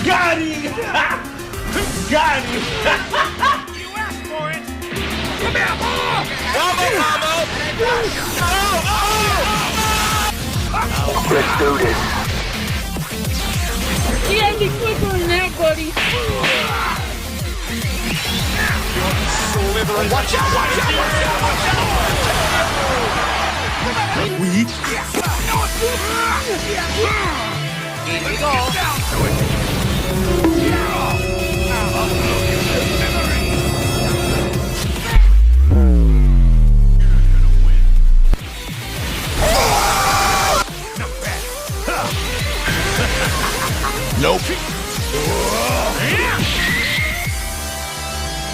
Got him! Got him! You asked for it! Come here, boy! Let's do this. You gotta be quicker than that, buddy. Watch out, watch out, watch out!